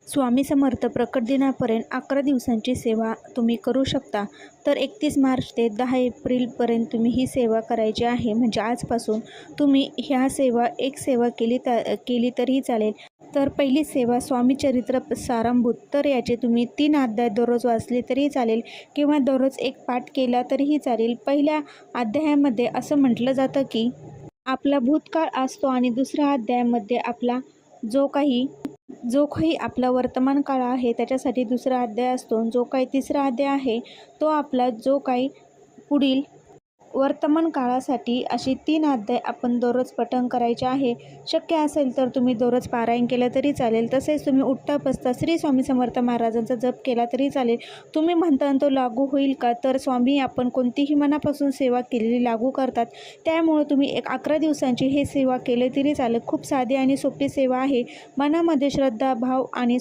स्वामी समर्थ प्रकट दिनापर्यंत 11 दिवसांची सेवा तुम्ही करू शकता. तर 31 मार्च ते 10 एप्रिलपर्यंत तुम्ही ही सेवा करायची आहे. म्हणजे आजपासून तुम्ही ह्या एक सेवा केली तरीही चालेल. तर पहिली सेवा स्वामी चरित्र सारामृत. तर याचे तुम्ही 3 अध्याय दररोज वाचले तरीही चालेल किंवा दररोज एक पाठ केला तरीही चालेल. पहिल्या अध्यायामध्ये असं म्हटलं जातं की आपला भूतकाळ असतो आणि दुसऱ्या अध्यायामध्ये आपला जो काही आपला वर्तमान काळ आहे त्याच्यासाठी दुसरा अध्याय असतो. जो काही तिसरा अध्याय आहे तो आपला जो काही पुढील वर्तमान काळासाठी अशी 3 अध्याय आपण दररोज पठण करायचे आहे. शक्य असेल तर तुम्ही दररोज पारायण केलं तरी चालेल. तसेच तुम्ही उठता बसता श्री स्वामी समर्थ महाराजांचा जप केला तरी चालेल. तुम्ही म्हणता तो लागू होईल का? तर स्वामी आपण कोणतीही मनापासून सेवा केलेली लागू करतात. त्यामुळे तुम्ही 11 दिवसांची हे सेवा केली तरी चालेल. खूप साधी आणि सोपी सेवा आहे. मनामध्ये श्रद्धा, भाव आणि